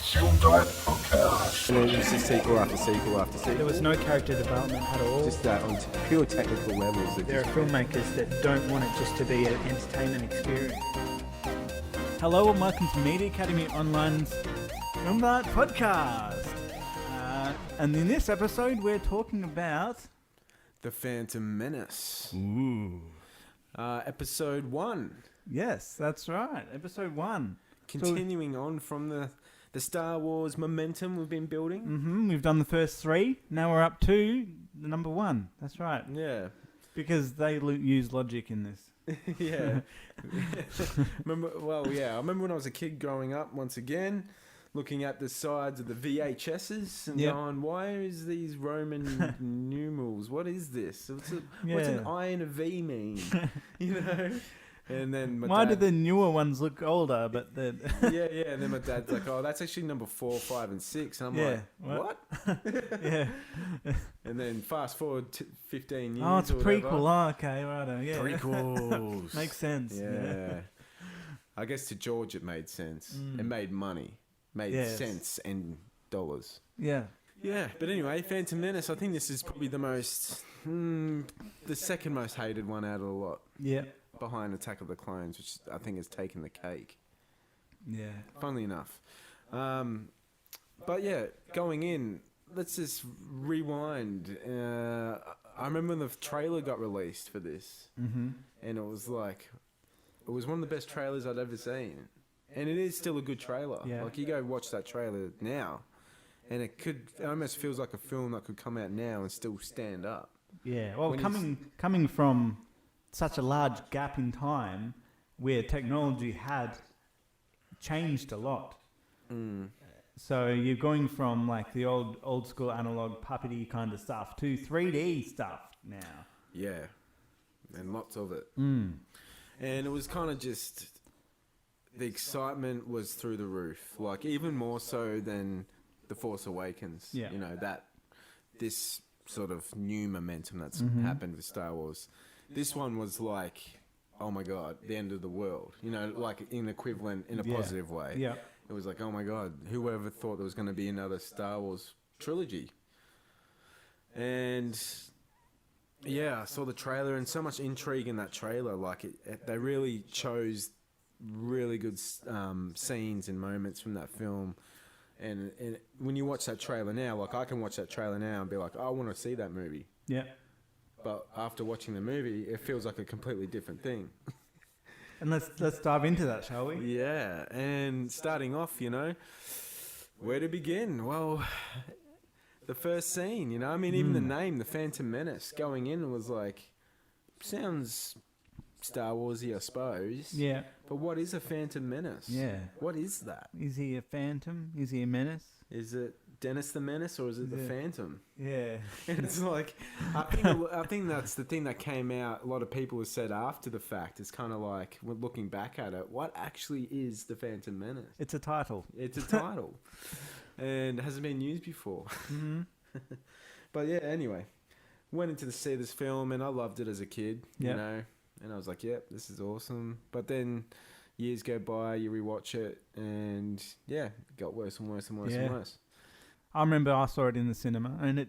And then it's just sequel after sequel after sequel. There was no character development at all. Just that on pure technical levels. There are filmmakers that don't want it just to be an entertainment experience. Hello and welcome to Media Academy Online's Film Night Podcast. And in this episode we're talking about... The Phantom Menace. Ooh. Episode 1. Yes, that's right. Episode 1. Continuing on from the Star Wars momentum we've been building. Mm-hmm. We've done the first 3. Now we're up to the number 1. That's right. Yeah. Because they use logic in this. Yeah. I remember when I was a kid growing up, once again, looking at the sides of the VHSs and going, why is these Roman numerals? What is this? What's an I and a V mean? You know? And then why do the newer ones look older? But then and then my dad's like, "Oh, that's actually number 4, 5, and 6." And I'm like, "What?" Yeah. And then fast forward 15 years. Oh, it's a prequel. Oh, okay, righto. Yeah. Prequels makes sense. Yeah. I guess to George it made sense. It made money, sense and dollars. Yeah. Yeah, but anyway, Phantom Menace. I think this is probably the second most hated one out of the lot. Yeah. Behind Attack of the Clones, which I think has taken the cake. Yeah. Funnily enough. But yeah, going in, let's just rewind. I remember when the trailer got released for this, and it was one of the best trailers I'd ever seen. And it is still a good trailer. Yeah. Like, you go watch that trailer now, and it almost feels like a film that could come out now and still stand up. Yeah. Well, coming from such a large gap in time where technology had changed a lot. So you're going from like the old school analog puppety kind of stuff to 3D stuff now. Yeah. And lots of it. And it was kind of just, the excitement was through the roof. Like, even more so than The Force Awakens. Yeah. You know, this sort of new momentum that's happened with Star Wars. This one was like, oh my God, the end of the world. You know, like in a positive way. Yeah. It was like, oh my God, whoever thought there was going to be another Star Wars trilogy? And yeah, I saw the trailer and so much intrigue in that trailer. Like, they really chose really good scenes and moments from that film. And when you watch that trailer now, like, I can watch that trailer now and be like, oh, I want to see that movie. Yeah. But after watching the movie, it feels like a completely different thing. And let's dive into that, shall we? Yeah, and starting off, where to begin? Well, the first scene, even the name, The Phantom Menace, going in was like, sounds Star Warsy, I suppose. Yeah. But what is a Phantom Menace? Yeah. What is that? Is he a phantom? Is he a menace? Is it Dennis the Menace, or is it the Phantom? Yeah. And it's like, I think that's the thing that came out. A lot of people have said after the fact. It's kind of like, we're looking back at it, what actually is the Phantom Menace? It's a title. It's a title. And it hasn't been used before. But yeah, anyway, went into to see this film, and I loved it as a kid, you know. And I was like, yep, this is awesome. But then years go by, you rewatch it, and yeah, it got worse and worse and worse and worse. I remember I saw it in the cinema, and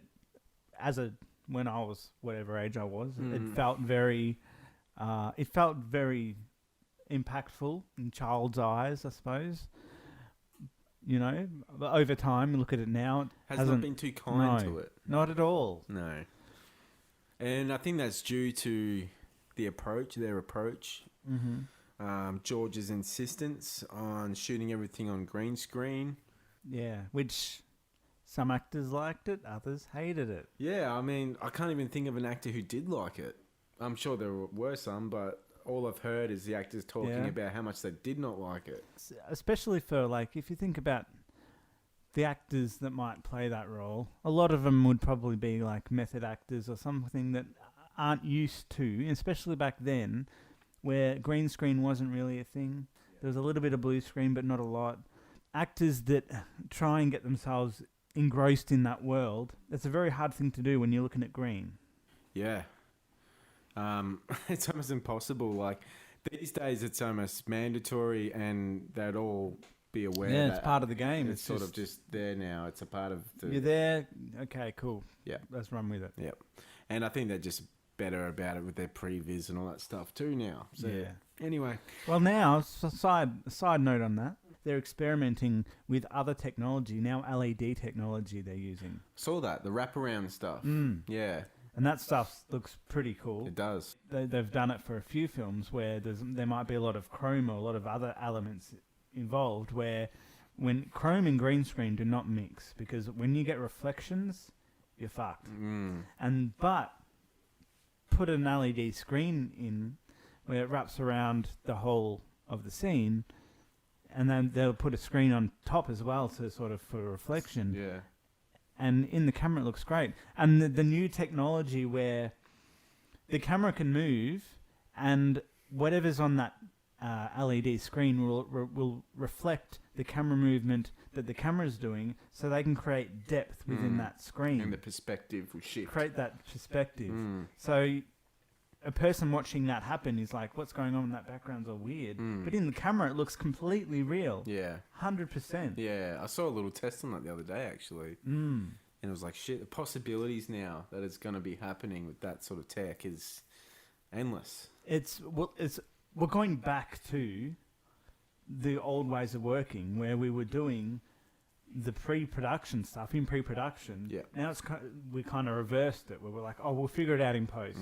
when I was whatever age I was, it felt very impactful in child's eyes, I suppose. But over time, look at it now, it hasn't been too kind to it. Not at all. No. And I think that's due to their approach. George's insistence on shooting everything on green screen. Yeah, which some actors liked it, others hated it. Yeah, I mean, I can't even think of an actor who did like it. I'm sure there were some, but all I've heard is the actors talking about how much they did not like it. Especially for, like, if you think about the actors that might play that role, a lot of them would probably be like method actors or something that aren't used to, especially back then, where green screen wasn't really a thing. There was a little bit of blue screen, but not a lot. Actors that try and get themselves engrossed in that world, it's a very hard thing to do when you're looking at green. Yeah. It's almost impossible. Like, these days it's almost mandatory, and they'd all be aware Yeah, that it's part of the game. it's sort of just there now. It's a part of the... You're there. Okay, cool. Yeah. Let's run with it. Yep. And I think they're just better about it with their previs and all that stuff too now. So, Yeah. anyway. Well, now, side note on that, they're experimenting with other technology. Now LED technology they're using. Saw that, the wraparound stuff. Yeah. And that stuff looks pretty cool. It does. They've done it for a few films where there might be a lot of chrome or a lot of other elements involved where when chrome and green screen do not mix, because when you get reflections, you're fucked. But put an LED screen in where it wraps around the whole of the scene, and then they'll put a screen on top as well to sort of for reflection. Yeah. And in the camera it looks great. And the new technology where the camera can move and whatever's on that LED screen will reflect the camera movement that the camera's doing, so they can create depth within that screen. And the perspective will shift. Create that perspective. So a person watching that happen is like, what's going on in that background's all weird. But in the camera it looks completely real. Yeah. 100%. Yeah. I saw a little test on that the other day, actually. And it was like, shit, the possibilities now that it's going to be happening with that sort of tech is endless. We're going back to the old ways of working where we were doing the pre-production stuff in pre-production. Yeah. Now we kind of reversed it where we're like, oh, we'll figure it out in post.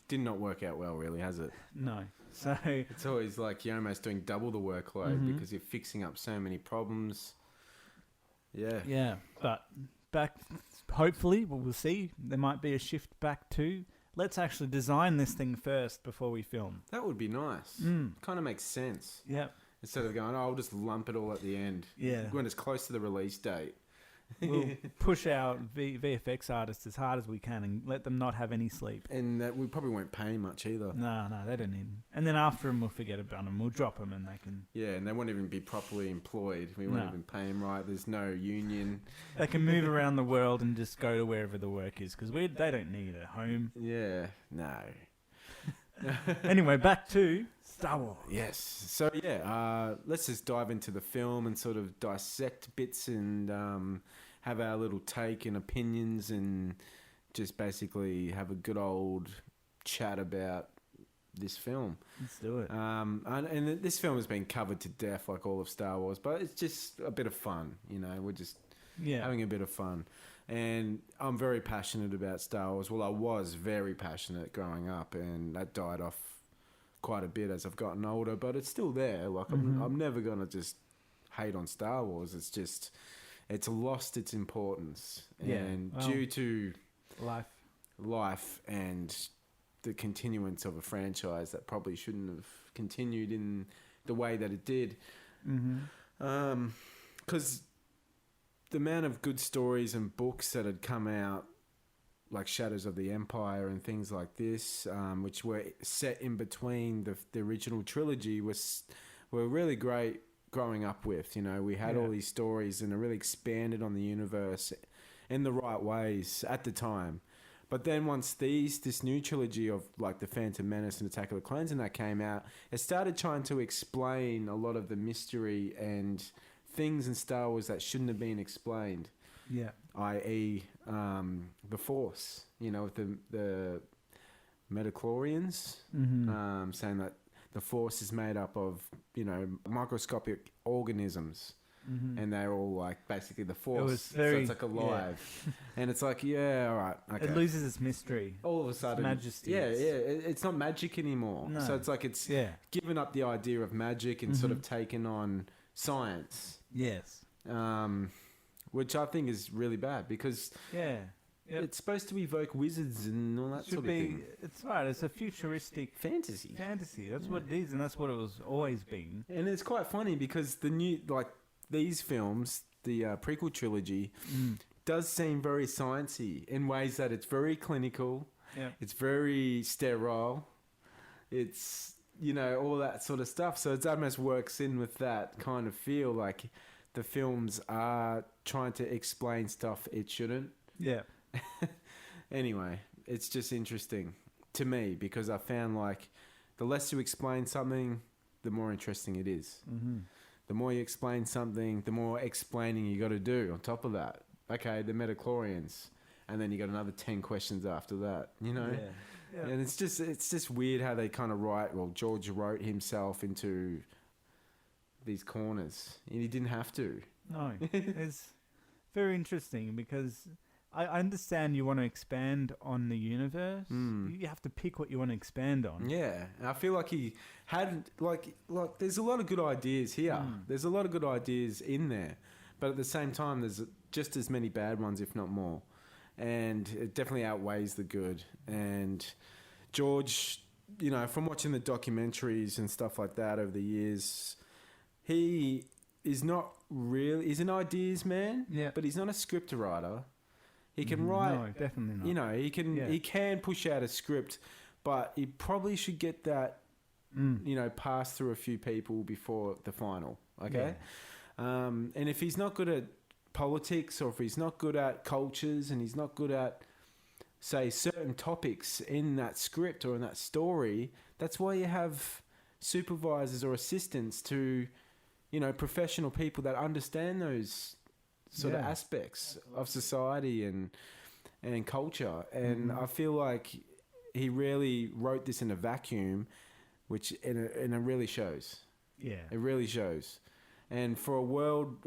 Did not work out well, really, has it? No. So it's always like you're almost doing double the workload because you're fixing up so many problems. Yeah. Yeah, but hopefully, we'll see. There might be a shift back to let's actually design this thing first before we film. That would be nice. Kind of makes sense. Yeah. Instead of going, I'll just lump it all at the end. Yeah. When it's close to the release date. We'll push our VFX artists as hard as we can and let them not have any sleep. And we probably won't pay much either. No, they don't need them. And then after them, we'll forget about them. We'll drop them and they can... Yeah, and they won't even be properly employed. We won't even pay them right. There's no union. They can move around the world and just go to wherever the work is because they don't need a home. Yeah, no. Anyway, back to Star Wars. Yes. So, let's just dive into the film and sort of dissect bits and have our little take and opinions and just basically have a good old chat about this film. Let's do it. And this film has been covered to death like all of Star Wars, but it's just a bit of fun, you know. We're just having a bit of fun. And I'm very passionate about Star Wars. Well, I was very passionate growing up, and that died off quite a bit as I've gotten older, but it's still there. Like, I'm never going to just hate on Star Wars. It's just, it's lost its importance. And due to life and the continuance of a franchise that probably shouldn't have continued in the way that it did. Because the amount of good stories and books that had come out, like Shadows of the Empire and things like this, which were set in between the original trilogy, were really great growing up with. You know, we had all these stories and it really expanded on the universe in the right ways at the time. But then once this new trilogy of like The Phantom Menace and Attack of the Clones and that came out, it started trying to explain a lot of the mystery and things in Star Wars that shouldn't have been explained. Yeah. I.e., the Force, you know, with the Metachlorians, saying that the Force is made up of, you know, microscopic organisms. And they're all like basically the Force. So it's like alive. And it's like, all right. Okay. It loses its mystery. All of a sudden. Its majesty. Yeah. It's not magic anymore. No. So it's like it's given up the idea of magic and sort of taken on science. Yes. Which I think is really bad because it's supposed to evoke wizards and all that sort of thing. It's right. It's a futuristic fantasy. That's what it is, and that's what it was always been. And it's quite funny because the new, like these films, the prequel trilogy, does seem very sciencey in ways that it's very clinical. Yeah. It's very sterile. It's, you know, all that sort of stuff. So it almost works in with that kind of feel like the films are trying to explain stuff it shouldn't. Yeah. Anyway, it's just interesting to me because I found like the less you explain something, the more interesting it is. the more you explain something, the more explaining you got to do on top of that. Okay, the midichlorians, and then you got another 10 questions after that, you know? Yeah. And it's just weird how they kind of George wrote himself into these corners, and he didn't have to. No, it's very interesting because I understand you want to expand on the universe. You have to pick what you want to expand on. Yeah, and I feel like he had like there's a lot of good ideas here. There's a lot of good ideas in there, but at the same time, there's just as many bad ones, if not more, and it definitely outweighs the good. And George, you know, from watching the documentaries and stuff like that over the years, he is not really. He's an ideas man, but he's not a script writer. He can write. No, definitely not. You know, he can push out a script, but he probably should get that, you know, passed through a few people before the final. Okay, and if he's not good at politics, or if he's not good at cultures, and he's not good at, say, certain topics in that script or in that story, that's why you have supervisors or assistants to, you know, professional people that understand those sort of aspects of society and culture. And I feel like he really wrote this in a vacuum, which and it really shows. Yeah, it really shows. And for a world,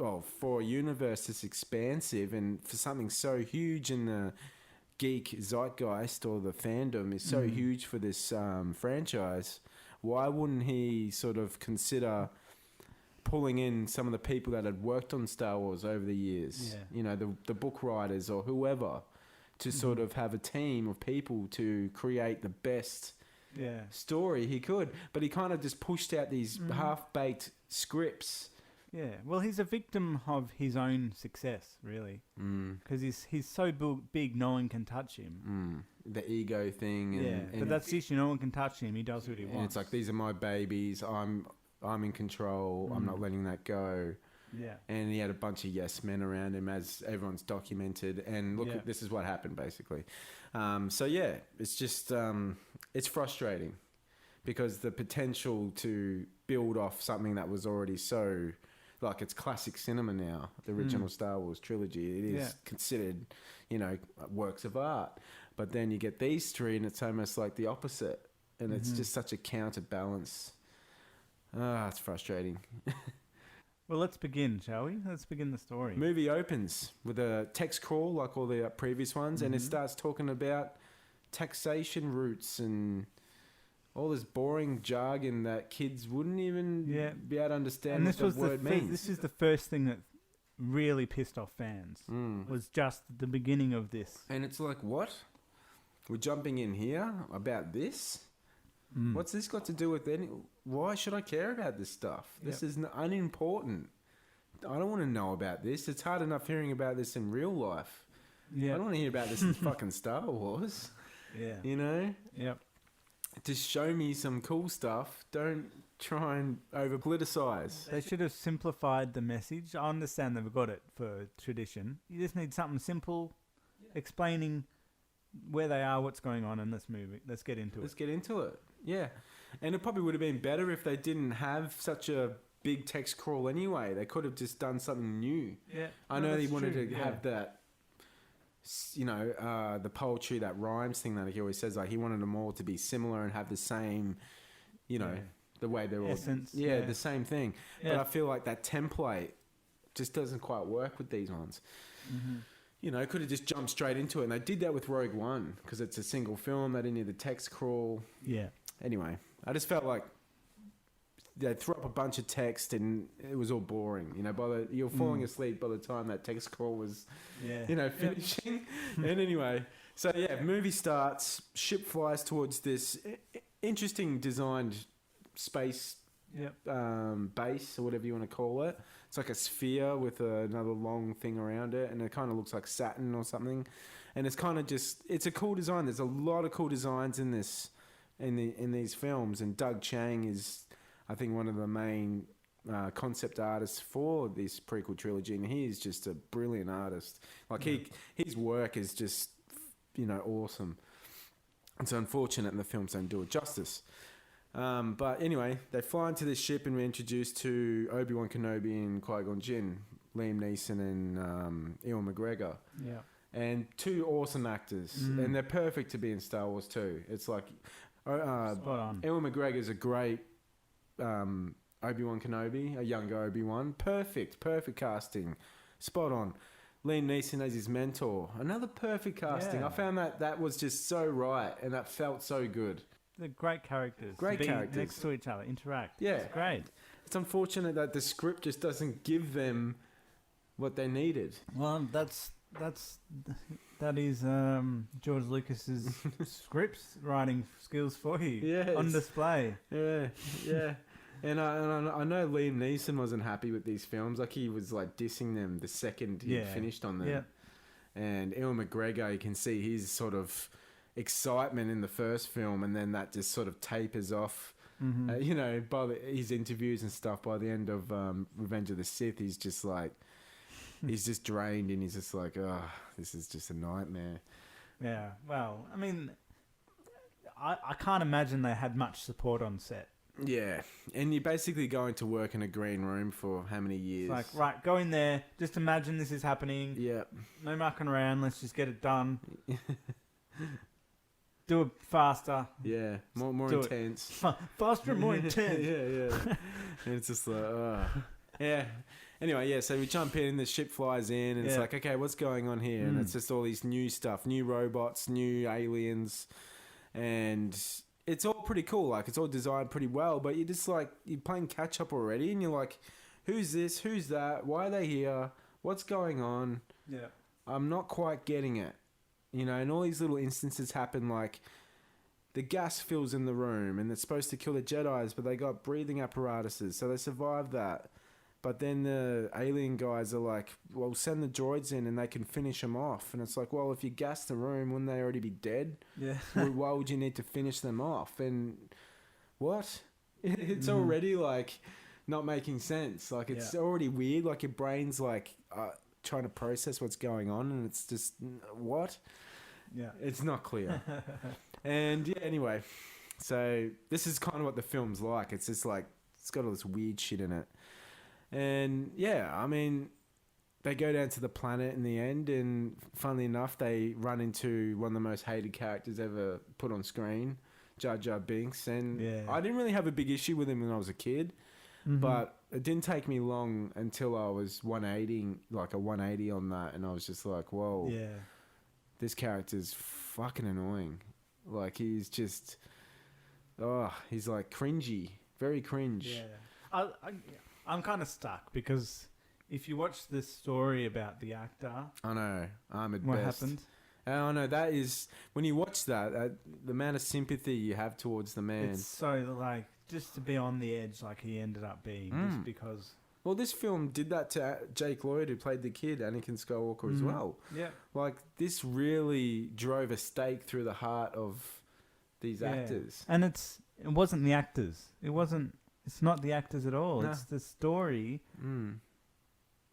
for a universe that's expansive, and for something so huge in the geek zeitgeist, or the fandom is so huge for this franchise, why wouldn't he sort of consider pulling in some of the people that had worked on Star Wars over the years, you know, the book writers or whoever, to sort of have a team of people to create the best story he could. But he kind of just pushed out these half-baked scripts. Yeah, well, he's a victim of his own success, really, because he's so big, no one can touch him. The ego thing. And, but that's the issue. No one can touch him. He does what he wants. It's like, these are my babies. I'm in control. I'm not letting that go. Yeah. And he had a bunch of yes men around him, as everyone's documented. And look, this is what happened, basically. So, yeah, it's just, it's frustrating, because the potential to build off something that was already so, like, it's classic cinema now, the original Star Wars trilogy. It is considered, you know, works of art. But then you get these three, and it's almost like the opposite. And it's just such a counterbalance. It's frustrating. Well, let's begin, shall we? Let's begin the story. Movie opens with a text crawl like all the previous ones, and it starts talking about taxation routes and all this boring jargon that kids wouldn't even be able to understand what the word means. This is the first thing that really pissed off fans, was just the beginning of this. And it's like, what? We're jumping in here about this? What's this got to do with any... Why should I care about this stuff? This is unimportant. I don't want to know about this. It's hard enough hearing about this in real life. I don't want to hear about this in fucking Star Wars. You know? Just show me some cool stuff. Don't try and over-politicize. They should have simplified the message. I understand they've got it for tradition. You just need something simple, explaining where they are, what's going on in this movie. Let's get into it. Yeah. And it probably would have been better if they didn't have such a big text crawl anyway. They could have just done something new. Yeah. I know they wanted to have that, you know, the poetry, that rhymes thing that he always says. Like, he wanted them all to be similar and have the same, you know, the way they're all... Essence. Yeah, the same thing. Yeah. But I feel like that template just doesn't quite work with these ones. You know, could have just jumped straight into it. And they did that with Rogue One, because it's a single film. They didn't need the text crawl. Yeah. Anyway, I just felt like they threw up a bunch of text and it was all boring. You know, you're falling asleep by the time that text crawl was, you know, finishing. And anyway, so yeah, movie starts. Ship flies towards this interesting designed space base, or whatever you want to call it. It's like a sphere with another long thing around it, and it kind of looks like Saturn or something. And it's kind of just, it's a cool design. There's a lot of cool designs in this, in these films. And Doug Chiang is, I think, one of the main concept artists for this prequel trilogy, and he is just a brilliant artist. Like his work is just, you know, awesome. It's unfortunate, and the films don't do it justice. But anyway, they fly into this ship and we're introduced to Obi-Wan Kenobi and Qui-Gon Jinn, Liam Neeson and Ewan McGregor. Yeah. And two awesome actors. And they're perfect to be in Star Wars too. It's like... Spot on. Ewan McGregor's a great Obi-Wan Kenobi, a younger Obi-Wan. Perfect casting. Spot on. Liam Neeson as his mentor. Another perfect casting. Yeah. I found that was just so right and that felt so good. They're great characters. Great to be characters. next to each other, interact. Yeah. It's great. It's unfortunate that the script just doesn't give them what they needed. Well, that is George Lucas's scripts writing skills for you. Yeah, on display. Yeah. And I know Liam Neeson wasn't happy with these films. Like, he was like dissing them the second he finished on them. Yeah. And Ewan McGregor, you can see his sort of excitement in the first film, and then that just sort of tapers off. By his interviews and stuff. By the end of Revenge of the Sith, he's just like, he's just drained, and he's just like, oh, this is just a nightmare. Yeah. Well, I mean, I can't imagine they had much support on set. Yeah, and you're basically going to work in a green room for how many years? It's like, right, go in there, just imagine this is happening. Yeah. No mucking around, let's just get it done. Do it faster. Yeah, more intense. Faster and more intense. Yeah. And it's just like, yeah. Anyway, yeah, so we jump in, the ship flies in, and it's like, okay, what's going on here? And it's just all these new stuff, new robots, new aliens, and... It's all pretty cool, like, it's all designed pretty well, but you're just like, you're playing catch up already, and you're like, who's this, who's that, why are they here, what's going on? Yeah. I'm not quite getting it, and all these little instances happen, like, the gas fills in the room, and it's supposed to kill the Jedis, but they got breathing apparatuses, so they survived that. But then the alien guys are like, well, send the droids in and they can finish them off. And it's like, well, if you gas the room, wouldn't they already be dead? Yeah. Why would you need to finish them off? And what? It's already like not making sense. Like, it's already weird. Like, your brain's like trying to process what's going on. And it's just, what? Yeah. It's not clear. And yeah, anyway. So this is kind of what the film's like. It's just like, it's got all this weird shit in it. And yeah, I mean, they go down to the planet in the end, and funnily enough, they run into one of the most hated characters ever put on screen, Jar Jar Binks. And I didn't really have a big issue with him when I was a kid, but it didn't take me long until I was 180 on that, and I was just like, whoa, this character's fucking annoying. Like, he's just, he's like cringy, very cringe. Yeah. I'm kind of stuck because if you watch this story about the actor... I know. I'm at what best. happened? I know. That is... When you watch that, the amount of sympathy you have towards the man... It's so, like, just to be on the edge like he ended up being just because... Well, this film did that to Jake Lloyd, who played the kid, Anakin Skywalker, as well. Yeah. Like, this really drove a stake through the heart of these actors. And it wasn't the actors. It's not the actors at all. No. It's the story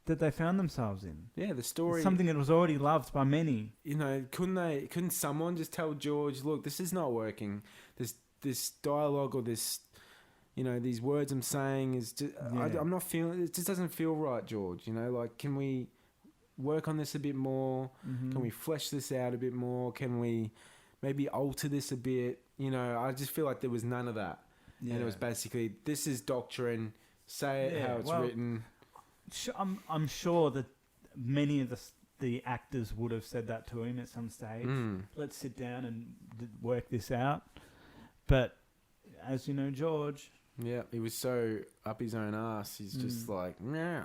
that they found themselves in. Yeah, the story... It's something that was already loved by many. Couldn't someone just tell George, look, this is not working. This dialogue or this, these words I'm saying is just... I'm not feeling... It just doesn't feel right, George. Like, can we work on this a bit more? Can we flesh this out a bit more? Can we maybe alter this a bit? I just feel like there was none of that. Yeah. And it was basically, this is doctrine, say it how it's written. I'm sure that many of the actors would have said that to him at some stage. Let's sit down and work this out. But as you know, George... Yeah, he was so up his own ass. He's just like, no,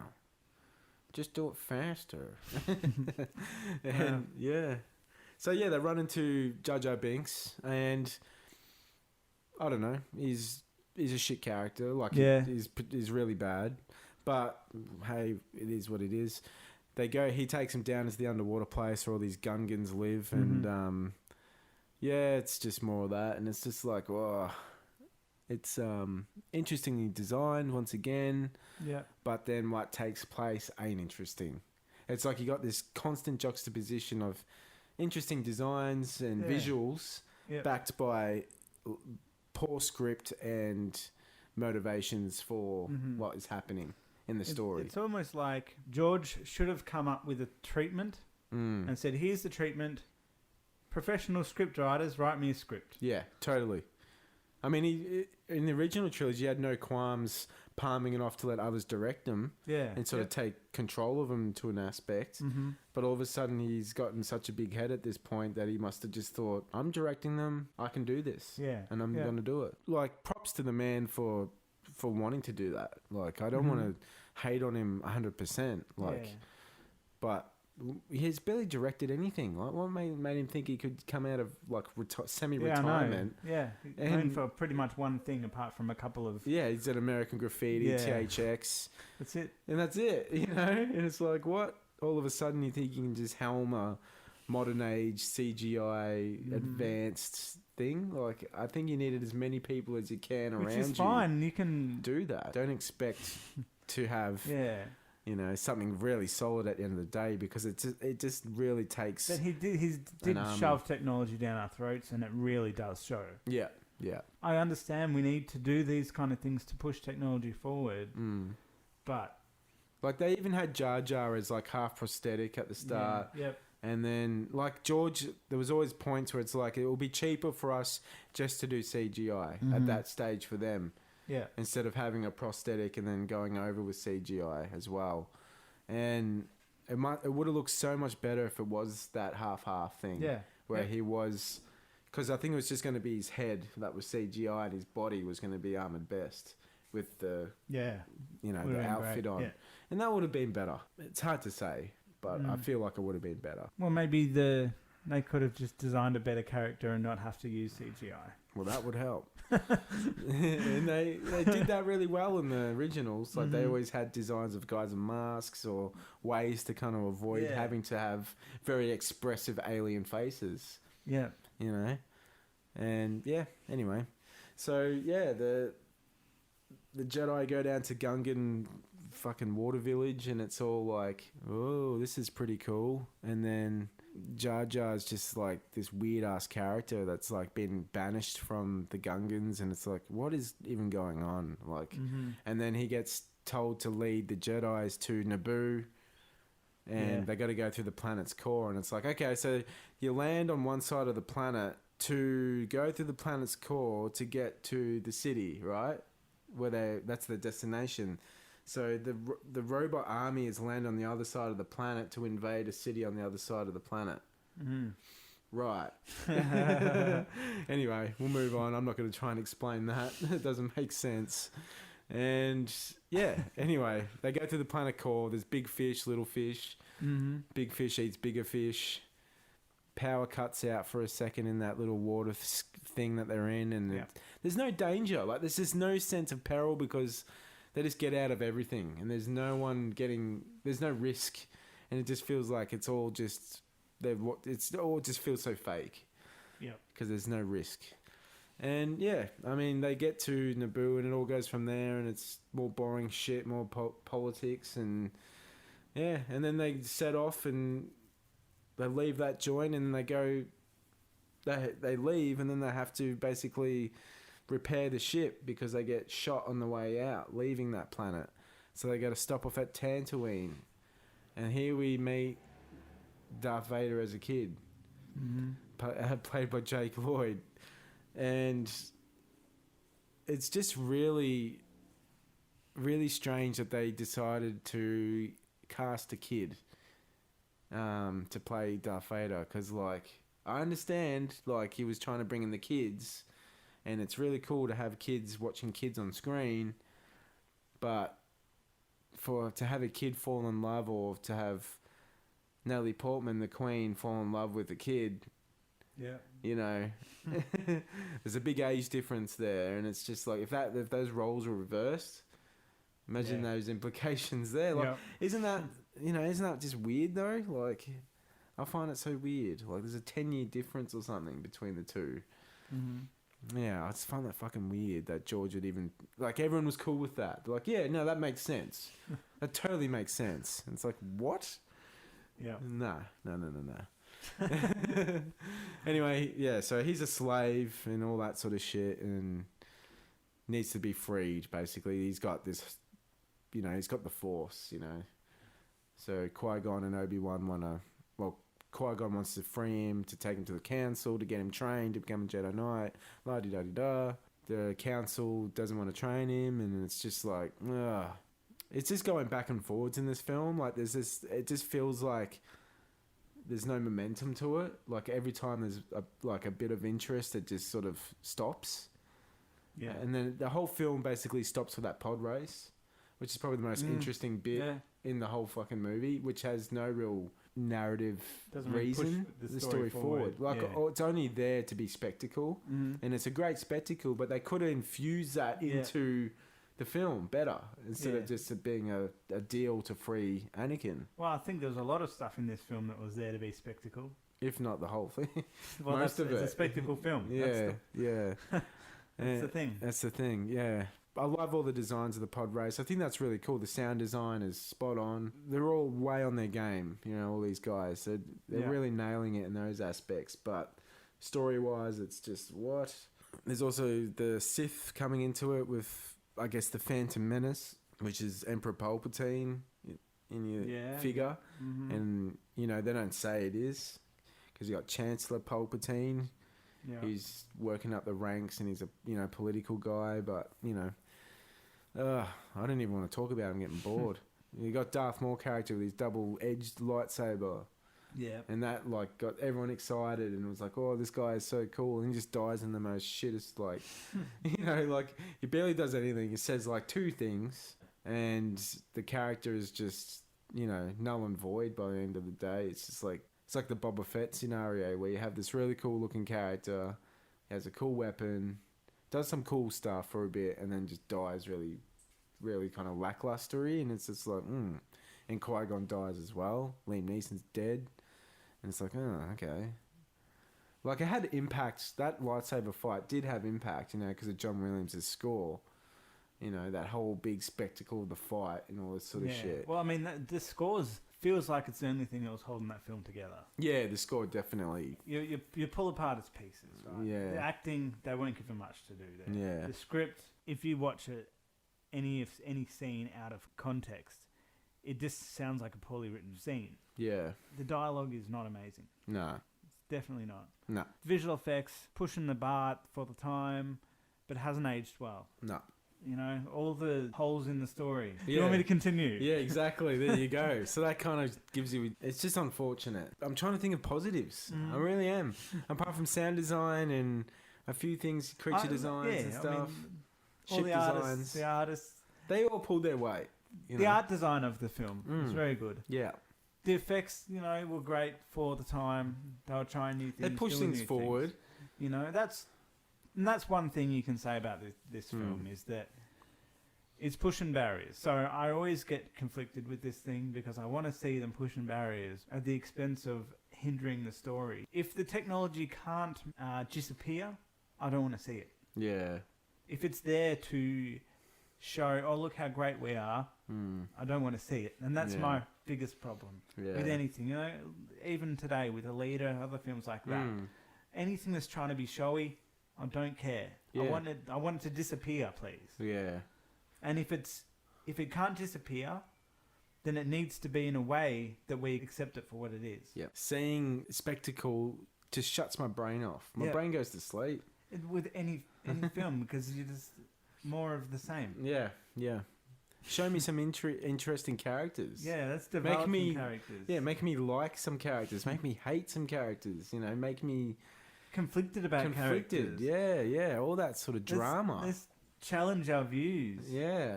just do it faster. And So yeah, they run into Jar Jar Binks, and... I don't know. He's a shit character. Like, he's really bad. But hey, it is what it is. He takes him down to the underwater place where all these Gungans live, and it's just more of that. And it's just like, it's interestingly designed once again. Yeah. But then what takes place ain't interesting. It's like you got this constant juxtaposition of interesting designs and visuals backed by poor script and motivations for what is happening in the story. It's almost like George should have come up with a treatment and said, here's the treatment. Professional script writers, write me a script. Yeah, totally. I mean, in the original trilogy, he had no qualms palming it off to let others direct them and sort of take control of them to an aspect. But all of a sudden, he's gotten such a big head at this point that he must have just thought, I'm directing them, I can do this. And I'm going to do it. Like, props to the man for wanting to do that. Like, I don't want to hate on him 100%. Like, but he's barely directed anything. Like, what made him think he could come out of like semi-retirement? Known for pretty much one thing apart from a couple of. Yeah, he's at American Graffiti, THX. That's it. And that's it. You know, and it's like, what? All of a sudden, you think you can just helm a modern age CGI advanced thing? Like, I think you needed as many people as you can around you. Which is fine. You can do that. Don't expect to have. You know, something really solid at the end of the day, because it just really takes. But he did shove technology down our throats, and it really does show. Yeah. I understand we need to do these kind of things to push technology forward, but like they even had Jar Jar as like half prosthetic at the start. And then like George, there was always points where it's like it will be cheaper for us just to do CGI at that stage for them. Instead of having a prosthetic and then going over with CGI as well. And it would have looked so much better if it was that half thing. Where he was... Because I think it was just going to be his head that was CGI and his body was going to be armoured best with the... the outfit on. And that would have been better. It's hard to say, but I feel like it would have been better. Well, maybe they could have just designed a better character and not have to use CGI. Well, that would help. And they did that really well in the originals. Like they always had designs of guys in masks or ways to kind of avoid having to have very expressive alien faces. You know? And anyway. So the Jedi go down to Gungan fucking water village, and it's all like, oh, this is pretty cool. And then Jar Jar's just like this weird ass character that's like been banished from the Gungans, and it's like, what is even going on? Like, and then he gets told to lead the Jedis to Naboo, and they got to go through the planet's core, and it's like, okay, so you land on one side of the planet to go through the planet's core to get to the city, right? That's the destination. So the robot army has landed on the other side of the planet to invade a city on the other side of the planet. Right. Anyway, we'll move on. I'm not going to try and explain that. It doesn't make sense. And anyway, they go to the planet core. There's big fish, little fish. Big fish eats bigger fish. Power cuts out for a second in that little water thing that they're in. And there's no danger. Like, there's just no sense of peril because... they just get out of everything, and there's no risk, and it just feels like it all just feels so fake. Because there's no risk. And I mean, they get to Naboo, and it all goes from there, and it's more boring shit, more politics, and and then they set off, and they leave that joint, and they leave, and then they have to basically repair the ship because they get shot on the way out, leaving that planet. So they got to stop off at Tatooine. And here we meet Darth Vader as a kid, played by Jake Lloyd. And it's just really, really strange that they decided to cast a kid to play Darth Vader. Because, like, I understand, like, he was trying to bring in the kids... and it's really cool to have kids watching kids on screen, but to have a kid fall in love, or to have Natalie Portman, the Queen, fall in love with a kid, you know, there's a big age difference there, and it's just like if those roles were reversed, imagine those implications there. Like, isn't that just weird though? Like, I find it so weird. Like, there's a 10-year difference or something between the two. Yeah, I just find that fucking weird that George would even... like, everyone was cool with that. They're like, yeah, no, that makes sense. That totally makes sense. And it's like, what? No. Anyway, so he's a slave and all that sort of shit. And needs to be freed. Basically, he's got this, he's got the Force, So Qui-Gon and Obi-Wan Qui-Gon wants to free him, to take him to the council, to get him trained, to become a Jedi Knight, la-di-da-di-da. The council doesn't want to train him, and it's just like, ugh. It's just going back and forwards in this film. Like, it just feels like there's no momentum to it. Like, every time there's a bit of interest, it just sort of stops. Yeah. And then the whole film basically stops for that pod race, which is probably the most interesting bit in the whole fucking movie, which has no real narrative reason the story forward. Like, it's only there to be spectacle, and it's a great spectacle, but they could have infused that into the film better instead of just it being a deal to free Anakin. Well, I think there was a lot of stuff in this film that was there to be spectacle, if not the whole thing. Well, it's a spectacle film. Yeah. That's the thing. That's the thing. Yeah. I love all the designs of the pod race. I think that's really cool. The sound design is spot on. They're all way on their game, all these guys. They're really nailing it in those aspects. But story-wise, it's just what? There's also the Sith coming into it with, I guess, the Phantom Menace, which is Emperor Palpatine in your figure. Mm-hmm. And, they don't say it is, because you got Chancellor Palpatine. Yeah. He's working up the ranks, and he's a political guy, but I don't even want to talk about him. Getting bored. You got Darth Maul character with his double-edged lightsaber, and that got everyone excited, and it was like, oh, this guy is so cool, and he just dies in the most shittest he barely does anything. He says two things, and the character is just null and void by the end of the day. It's just like. It's like the Boba Fett scenario where you have this really cool looking character, has a cool weapon, does some cool stuff for a bit, and then just dies really, really kind of lacklustery. And it's just like, And Qui-Gon dies as well. Liam Neeson's dead. And it's like, oh, okay. Like, it had impact. That lightsaber fight did have impact, because of John Williams' score. That whole big spectacle of the fight and all this sort of shit. Well, I mean, the scores feels like it's the only thing that was holding that film together. Yeah, the score definitely. You pull apart its pieces, right? Yeah. The acting, they weren't given much to do there. Yeah. The script, if you watch any scene out of context, it just sounds like a poorly written scene. Yeah. The dialogue is not amazing. No. It's definitely not. No. Visual effects, pushing the bar for the time, but hasn't aged well. No. All the holes in the story. You want me to continue? Yeah, exactly. There you go. So that kind of gives you... It's just unfortunate. I'm trying to think of positives. I really am. Apart from sound design and a few things, creature designs and stuff. All the artists. They all pulled their weight. The art design of the film was very good. Yeah. The effects, were great for the time. They were trying new things. They pushed things forward. That's one thing you can say about this film is that it's pushing barriers. So I always get conflicted with this thing because I want to see them pushing barriers at the expense of hindering the story. If the technology can't disappear, I don't want to see it. Yeah. If it's there to show, oh, look how great we are, I don't want to see it. And that's my biggest problem with anything. Even today with a leader, other films like that. Anything that's trying to be showy, I don't care. Yeah. I want it to disappear, please. Yeah. And if it can't disappear, then it needs to be in a way that we accept it for what it is. Yeah. Seeing spectacle just shuts my brain off. My brain goes to sleep. With any film, because you're just more of the same. Yeah. Yeah. Show me some interesting characters. Yeah, let's develop some characters. Yeah, make me like some characters. Make me hate some characters. Make me... conflicted about characters. Yeah, all that sort of drama. Let's challenge our views. Yeah,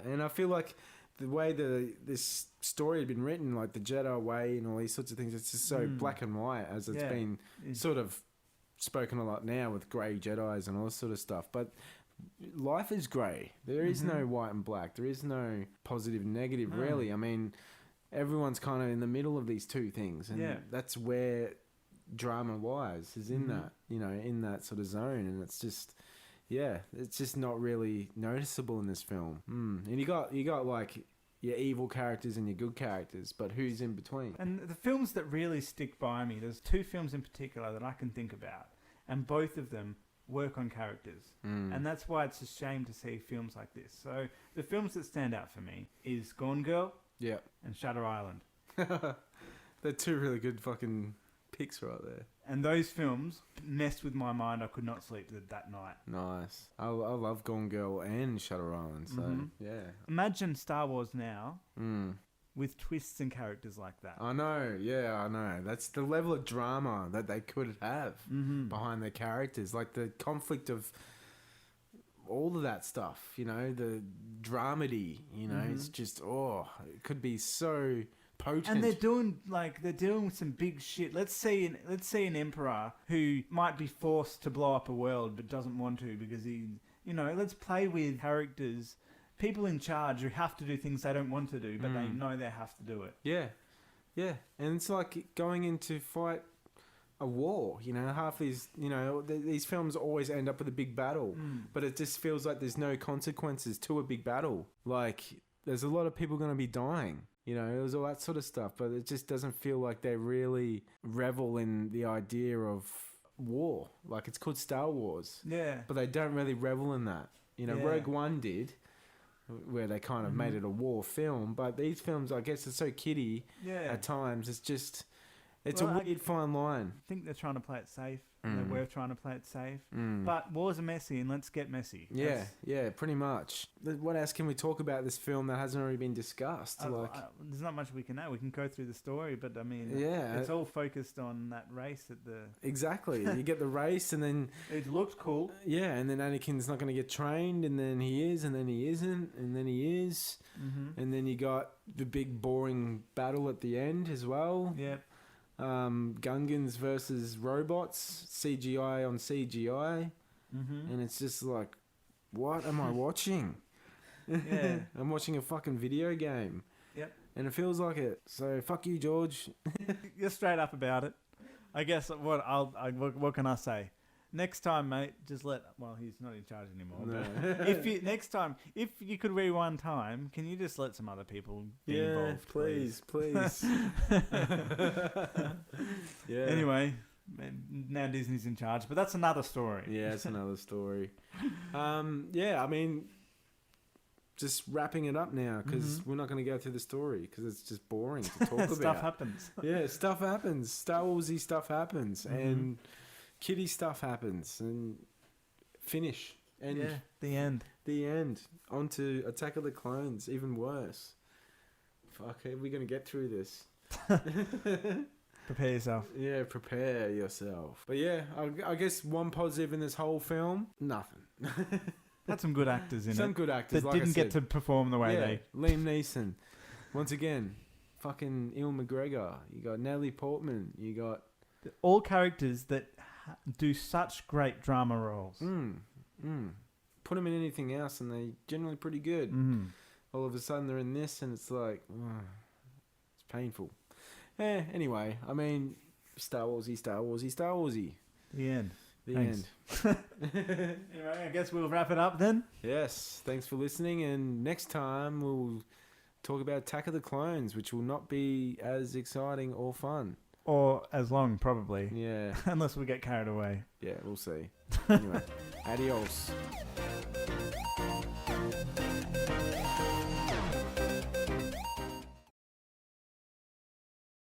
and I feel like the way this story had been written, like the Jedi way and all these sorts of things, it's just so black and white, as it's been sort of spoken a lot now with grey Jedis and all this sort of stuff. But life is grey. There is no white and black. There is no positive and negative, really. I mean, everyone's kind of in the middle of these two things, and that's where drama-wise is in that, in that sort of zone, and it's just, it's just not really noticeable in this film. And you got like your evil characters and your good characters, but who's in between? And the films that really stick by me, there's two films in particular that I can think about, and both of them work on characters. And that's why it's a shame to see films like this. So the films that stand out for me is Gone Girl and Shutter Island. They're two really good fucking picks right there. And those films messed with my mind. I could not sleep that night. Nice. I love Gone Girl and Shutter Island. So, yeah. Imagine Star Wars now with twists and characters like that. I know. Yeah, I know. That's the level of drama that they could have behind their characters. Like the conflict of all of that stuff, you know, the dramedy, you know, it's just, it could be so potent. And they're doing some big shit. Let's see an emperor who might be forced to blow up a world but doesn't want to because let's play with characters, people in charge who have to do things they don't want to do, but they know they have to do it. Yeah. Yeah. And it's like going in to fight a war, you know, half these, you know, these films always end up with a big battle, but it just feels like there's no consequences to a big battle. Like, there's a lot of people going to be dying. You know, there's all that sort of stuff, but it just doesn't feel like they really revel in the idea of war. Like, it's called Star Wars. Yeah. But they don't really revel in that. You know, Rogue One did, where they kind of made it a war film, but these films, I guess, are so kiddie at times. It's just, it's a weird fine line. I think they're trying to play it safe. They were trying to play it safe. But wars are messy, and let's get messy. Yeah, pretty much. What else can we talk about this film that hasn't already been discussed? There's not much we can add. We can go through the story, but I mean, it's all focused on that race at the... Exactly. You get the race, and then... It looked cool. Yeah, and then Anakin's not going to get trained, and then he is, and then he isn't, and then he is. And then you got the big boring battle at the end as well. Yep. Gungans versus robots, CGI on CGI, and it's just like, what am I watching? Yeah. I'm watching a fucking video game. Yep. And it feels like it. So fuck you, George. You're straight up about it. I guess what can I say? Next time, mate, just he's not in charge anymore. No. But next time, if you could rewind time, can you just let some other people be involved? Please. Yeah. Anyway, now Disney's in charge, but that's another story. Yeah, it's another story. I mean, just wrapping it up now, because we're not going to go through the story, because it's just boring to talk about. Stuff happens. Yeah, stuff happens. Star Warsy stuff happens, and kiddie stuff happens, and finish. And the end. The end. On to Attack of the Clones, even worse. Fuck, are we going to get through this? Prepare yourself. Yeah, prepare yourself. But yeah, I guess one positive in this whole film, nothing. Had some good actors in it. Some good actors, that like didn't get to perform the way they... Liam Neeson. Once again, fucking Ewan McGregor. You got Natalie Portman. You got... All characters that do such great drama roles. Put them in anything else and they're generally pretty good. All of a sudden they're in this and it's like, it's painful. Anyway, I mean, Star Warsy. The end. The end. Anyway, I guess we'll wrap it up then. Yes, thanks for listening, and next time we'll talk about Attack of the Clones, which will not be as exciting or fun. Or as long, probably. Yeah. Unless we get carried away. Yeah, we'll see. Anyway, adios.